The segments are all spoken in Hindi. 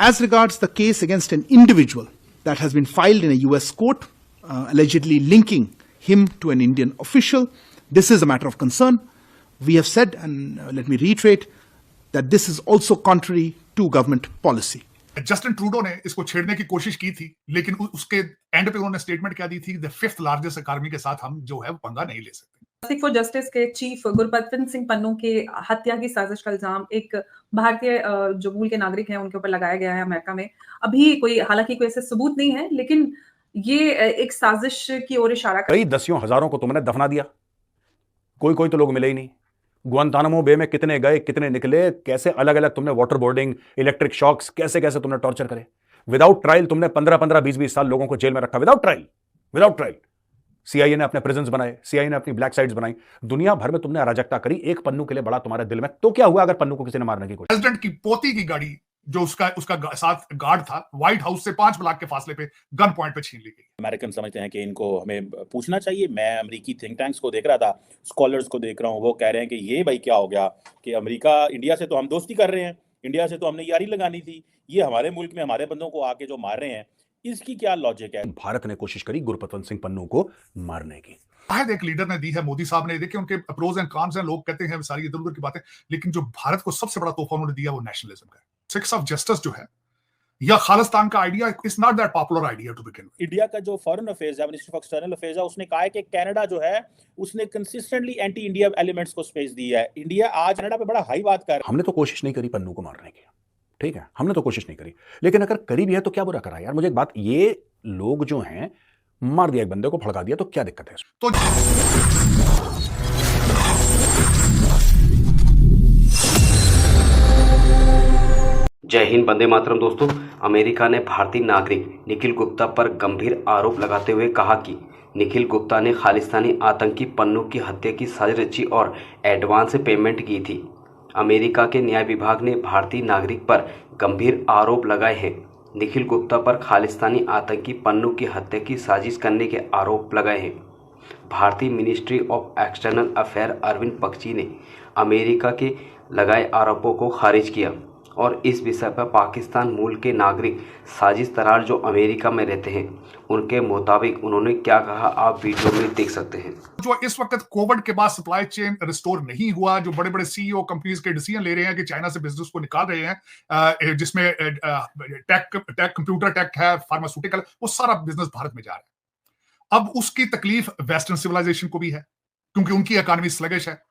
As regards the case against an individual that has been filed in a US court, allegedly linking him to an Indian official, this is a matter of concern. We have said, and let me reiterate, that this is also contrary to government policy. Justin Trudeau ने इसको छेड़ने की कोशिश की थी, लेकिन उसके एंड पे उन्होंने स्टेटमेंट क्या दी थी, द फिफ्थ लार्जेस्ट इकोनॉमी के साथ हम जो है पंगा नहीं ले सकते। सिख फॉर जस्टिस के चीफ गुरबचन सिंह पन्नू के हत्या की साजिश का इल्जाम एक भारतीय जो मूल के नागरिक हैं उनके ऊपर लगाया गया है अमेरिका में। अभी कोई हालांकि कोई ऐसे सबूत नहीं है, लेकिन ये एक साजिश की ओर इशारा कर। कई दसियों हजारों को तुमने दफना दिया, कोई तो लोग मिले ही नहीं। गुआंतानामो बे में कितने गए, कितने निकले, कैसे अलग अलग तुमने वाटर बोर्डिंग, इलेक्ट्रिक शॉक्स, कैसे तुमने टॉर्चर करे। विदाउट ट्रायल तुमने 15-15, 20-20 साल लोगों को जेल में रखा, विदाउट ट्रायल। सीआईए ने अपने प्रिजन्स बनाए, सीआईए ने अपनी ब्लैक साइट्स बनाई, दुनिया भर में तुमने अराजकता करी। एक पन्नू के लिए बड़ा तुम्हारे दिल में, तो क्या हुआ अगर पन्नू को किसी ने मारने की कोशिश। प्रेसिडेंट की पोती की गाड़ी जो उसका साथ गार्ड था, व्हाइट हाउस से 5 ब्लॉक के फासले पे गन पॉइंट पे छीन ली गई। अमेरिकन समझते हैं कि इनको हमें पूछना चाहिए। मैं अमेरिकी थिंक टैंक्स को देख रहा था, स्कॉलर्स को देख रहा हूँ, वो कह रहे हैं कि ये भाई क्या हो गया कि अमेरिका, इंडिया से तो हम दोस्ती कर रहे हैं, इंडिया से तो हमने यारी लगानी थी, ये हमारे मुल्क में हमारे बंदों को आके जो मार रहे हैं, इसकी क्या लॉजिक है। भारत ने कोशिश करी गुरबचन सिंह पन्नू को मारने की। शायद एक लीडर ने दी है, मोदी साहब ने। देखिए उनके प्रोज एंड कॉन्स हैं, लोग कहते हैं सारी इधर उधर की बातें, लेकिन जो भारत को सबसे बड़ा तोहफा उन्होंने दिया वो नेशनलिज्म का। सिक्स ऑफ जस्टिस जो है या खालिस्तान का idea, it's not that popular idea to begin. India का जो फॉरेन अफेयर्स है, मिनिस्टर ऑफ एक्सटर्नल अफेयर्स है, उसने कहा है कि कनाडा जो है उसने कंसिस्टेंटली एंटी इंडिया एलिमेंट्स को स्पेस दी है। इंडिया आज कनाडा पे बड़ा हाई बात कर रहा है। हमने तो कोशिश नहीं करी पन्नू को मारने की, ठीक है, हमने तो कोशिश नहीं करी, लेकिन अगर करी भी है तो क्या बुरा करा यार। मुझे एक बात, ये लोग जो हैं, मार दिया एक बंदे को, भड़का दिया, तो क्या दिक्कत है। तो जय हिंद, वंदे मातरम। दोस्तों, अमेरिका ने भारतीय नागरिक निखिल गुप्ता पर गंभीर आरोप लगाते हुए कहा कि निखिल गुप्ता ने खालिस्तानी आतंकी पन्नू की हत्या की साजिश रची और एडवांस पेमेंट की थी। अमेरिका के न्याय विभाग ने भारतीय नागरिक पर गंभीर आरोप लगाए हैं। निखिल गुप्ता पर खालिस्तानी आतंकी पन्नू की हत्या की साजिश करने के आरोप लगाए हैं। भारतीय ministry of external affair Arvind Bakshi ने अमेरिका के लगाए आरोपों को खारिज किया और इस विषय पर पाकिस्तान मूल के नागरिक साजिश तरार जो अमेरिका में रहते हैं, उनके मुताबिक उन्होंने क्या कहा, आप वीडियो में देख सकते हैं। जो इस वक्त कोविड के बाद सप्लाई चेन रिस्टोर नहीं हुआ, जो बड़े बड़े सीईओ कंपनीज के डिसीजन ले रहे हैं कि चाइना से बिजनेस को निकाल रहे हैं, जिसमें कंप्यूटर टेक है, फार्मास्यूटिकल, वो सारा बिजनेस भारत में जा रहा है। अब उसकी तकलीफ वेस्टर्न सिविलाइजेशन को भी है, क्योंकि उनकी इकोनॉमी स्लगिश है।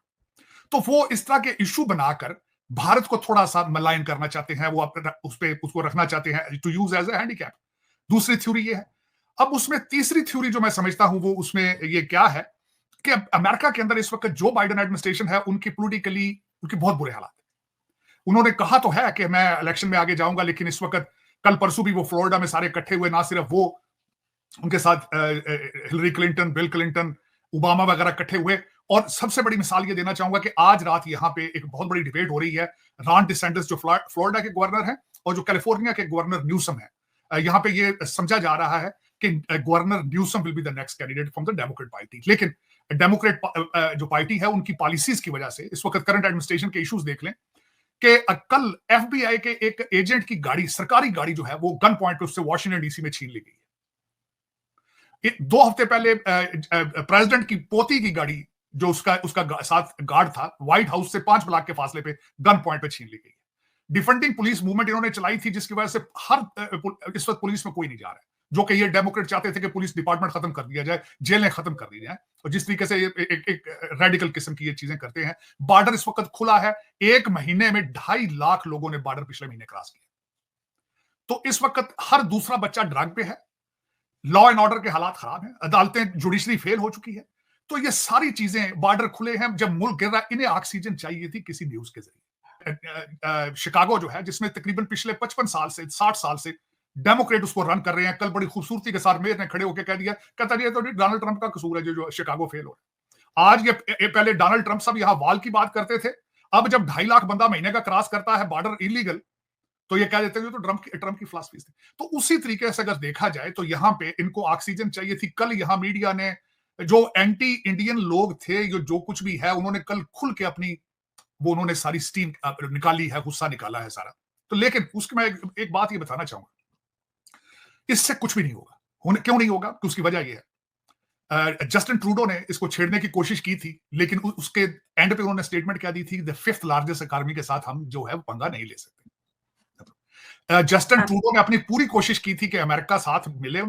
तो वो इस तरह के इशू बनाकर भारत को थोड़ा सा मलाइन करना चाहते हैं, वो उसको रखना चाहते हैं to use as a handicap. दूसरी थ्योरी ये है। अब उसमें तीसरी थ्योरी जो मैं समझता हूं वो उसमें ये क्या है कि अमेरिका के अंदर इस वक्त जो बाइडेन एडमिनिस्ट्रेशन है, उनकी पॉलिटिकली उनके बहुत बुरे हालात है। उन्होंने कहा तो है कि मैं इलेक्शन में आगे जाऊंगा, लेकिन इस वक्त कल परसों भी वो फ्लोरिडा में सारे इकट्ठे हुए, ना सिर्फ वो, उनके साथ Hillary Clinton, bill Clinton, Obama वगैरह इकट्ठे हुए। और सबसे बड़ी मिसाल ये देना चाहूंगा कि आज रात यहाँ पे एक बहुत बड़ी डिबेट हो रही है। रॉन डिसेंटिस जो फ्लोरिडा के गवर्नर हैं और जो कैलिफोर्निया के गवर्नर न्यूसम है, यहाँ पे ये समझा जा रहा है कि governor Newsom will be the next candidate from the Democrat party. लेकिन डेमोक्रेट जो पार्टी है, उनकी पॉलिसीज की वजह से इस वक्त करंट एडमिनिस्ट्रेशन के इश्यूज देख लें कि कल एफबीआई के एक एजेंट की गाड़ी, सरकारी गाड़ी जो है, वो गन पॉइंट पे उससे वॉशिंगटन डीसी में छीन ली गई है। 2 हफ्ते पहले प्रेसिडेंट की पोती की गाड़ी जो उसका साथ गार्ड था, व्हाइट हाउस से 5 ब्लॉक के फासले पे गन पॉइंट पे छीन ली गई। डिफेंडिंग पुलिस मूवमेंट इन्होंने चलाई थी, जिसकी वजह से इस वक्त पुलिस में कोई नहीं जा रहा है, जो कि ये डेमोक्रेट चाहते थे कि पुलिस डिपार्टमेंट खत्म कर दिया जाए, जेलें खत्म कर दी जाए। और जिस तरीके से एक रेडिकल किस्म की ये चीजें करते हैं। बॉर्डर इस वक्त खुला है, 1 महीने में 2.5 लाख लोगों ने बॉर्डर पिछले महीने क्रॉस किया। तो इस वक्त हर दूसरा बच्चा ड्रग पे है, लॉ एंड ऑर्डर के हालात खराब हैं, अदालतें, जुडिशरी फेल हो चुकी है। तो ये सारी चीजें, बॉर्डर खुले हैं, जब मुल्क गिर रहा है, इन्हें ऑक्सीजन चाहिए थी किसी न्यूज के जरिए। शिकागो जो है, जिसमें तकरीबन पिछले 55 साल से 60 साल से डेमोक्रेट उसको रन कर रहे हैं, कल बड़ी खूबसूरती के साथ मेयर ने खड़े होकर कह दिया, कहता ये तो डोनाल्ड ट्रंप का कसूर है जो शिकागो फेल हो रहा है। आज ये पहले डोनाल्ड ट्रंप सब यहाँ वाल की बात करते थे, अब जब 2.5 लाख बंदा महीने का क्रॉस करता है बॉर्डर इलीगल, तो ये कह देते हैं तो ट्रंप की फिलॉसफी थी। तो उसी तरीके से अगर देखा जाए तो यहाँ पे इनको ऑक्सीजन चाहिए थी। कल यहाँ मीडिया ने, जो एंटी इंडियन लोग थे, जो कुछ भी है, उन्होंने कल खुल के अपनी वो उन्होंने सारी स्टीम निकाली है, गुस्सा निकाला है सारा। तो लेकिन उसकी मैं एक बात ये बताना चाहूंगा, इससे कुछ भी नहीं होगा। क्यों नहीं होगा? कि उसकी वजह ये है, जस्टिन ट्रूडो ने इसको छेड़ने की कोशिश की थी, लेकिन उसके एंड पे उन्होंने स्टेटमेंट क्या दी थी, द 5th लार्जेस्ट इकॉनमी के साथ हम जो है पंगा नहीं ले सकते। जस्टिन ट्रूडो ने अपनी पूरी कोशिश की थी कि अमेरिका साथ मिले,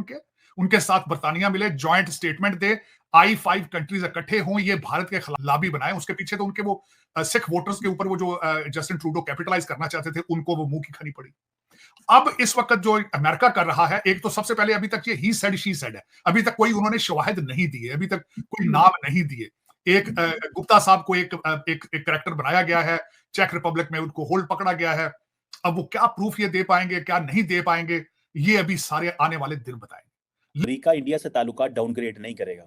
उनके साथ बर्तानिया मिले, जॉइंट स्टेटमेंट दे, I5 कंट्रीज इकट्ठे हों, ये भारत के खिलाफ लॉबी बनाए। उसके पीछे तो उनके वो सिख वोटर्स के ऊपर वो जो जस्टिन ट्रूडो कैपिटलाइज करना चाहते थे, उनको वो मुंह की खानी पड़ी। अब इस वक्त जो अमेरिका कर रहा है, एक तो सबसे पहले अभी तक ये ही सेड शी सेड है, अभी तक कोई उन्होंने शवाहिद नहीं दिए, अभी तक कोई नाम नहीं दिए। एक गुप्ता साहब को एक कैरेक्टर बनाया गया है, चेक रिपब्लिक में उनको होल्ड पकड़ा गया है। अब वो क्या प्रूफ ये दे पाएंगे, क्या नहीं दे पाएंगे, ये अभी सारे आने वाले दिन बताएंगे। अमेरिका इंडिया से ताल्लुकात डाउनग्रेड नहीं करेगा।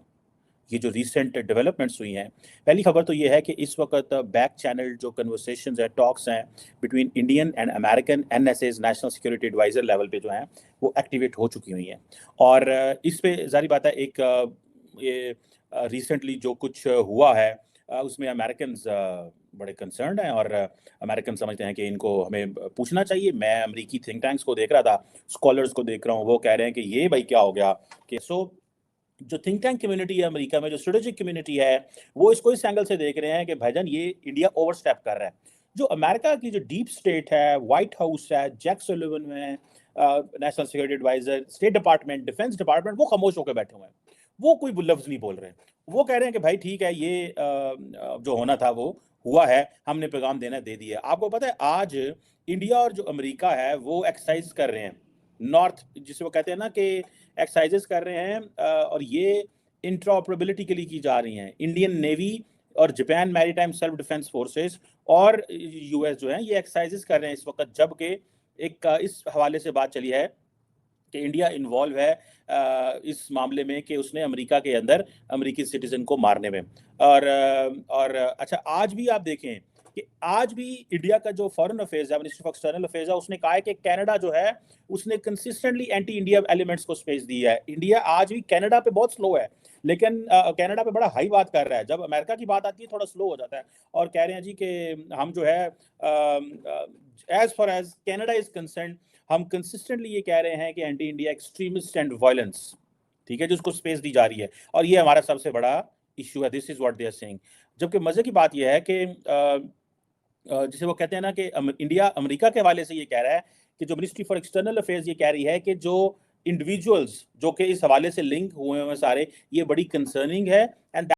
ये जो रिसेंट डेवलपमेंट्स हुई हैं, पहली खबर तो ये है कि इस वक्त बैक चैनल जो कन्वर्सेशंस हैं, टॉक्स हैं between Indian and American NSAs national security adviser level पे जो हैं वो एक्टिवेट हो चुकी हुई हैं। और इस पे जारी बात है, एक ये रिसेंटली जो कुछ हुआ है उसमें अमेरिकन बड़े कंसर्न हैं और अमेरिकन समझते हैं कि इनको हमें पूछना चाहिए। मैं अमेरिकी थिंक टैंक्स को देख रहा था, स्कॉलर्स को देख रहा हूँ, वो कह रहे हैं कि ये भाई क्या हो गया कि जो थिंक टैंक कम्युनिटी है अमेरिका में, जो स्ट्रेटेजिक कम्युनिटी है, वो इसको इस एंगल से देख रहे हैं कि भाईजान ये इंडिया ओवरस्टेप कर रहा है। जो अमेरिका की जो डीप स्टेट है, व्हाइट हाउस है, जैक सुलिवन है, national security adviser, state department, defence department, वो खामोश होकर बैठे हुए हैं, वो कोई लफ्ज नहीं बोल रहे। वो कह रहे हैं कि भाई ठीक है, ये जो होना था वो हुआ है, हमने पैगाम देना दे दिया। आपको पता है आज इंडिया और जो अमेरिका है वो एक्सरसाइज कर रहे हैं, नॉर्थ जिसे वो कहते हैं ना कि एक्सरसाइजेस कर रहे हैं, और ये इंट्राऑपरेबिलिटी के लिए की जा रही हैं। इंडियन नेवी और Japan maritime self defence forces और US जो है ये एक्सरसाइजेस कर रहे हैं इस वक्त, जबकि एक इस हवाले से बात चली है कि इंडिया इन्वॉल्व है इस मामले में कि उसने अमेरिका के अंदर अमेरिकी सिटीजन को मारने में। और अच्छा, आज भी आप देखें कि आज भी इंडिया का जो फॉरेन अफेयर्स है, मिनिस्ट्री ऑफ एक्सटर्नल अफेयर्स है, उसने कहा है कि कनाडा जो है उसने कंसिस्टेंटली एंटी इंडिया एलिमेंट्स को स्पेस दी है। इंडिया आज भी कनाडा पे बहुत स्लो है, लेकिन कनाडा पे बड़ा हाई बात कर रहा है। जब अमेरिका की बात आती है थोड़ा स्लो हो जाता है और कह रहे हैं जी कि हम जो है as far as Canada is concern, हम कंसिस्टेंटली ये कह रहे हैं कि anti India extremist and violence, ठीक है, जिसको स्पेस दी जा रही है, और ये हमारा सबसे बड़ा इशू है। This is what they are saying. जबकि मजे की बात यह है कि जिसे वो कहते हैं ना कि इंडिया अमेरिका के हवाले से ये कह रहा है कि जो मिनिस्ट्री फॉर एक्सटर्नल अफेयर्स ये कह रही है कि जो इंडिविजुअल्स जो कि इस हवाले से लिंक हुए हैं सारे, ये बड़ी कंसर्निंग है एंड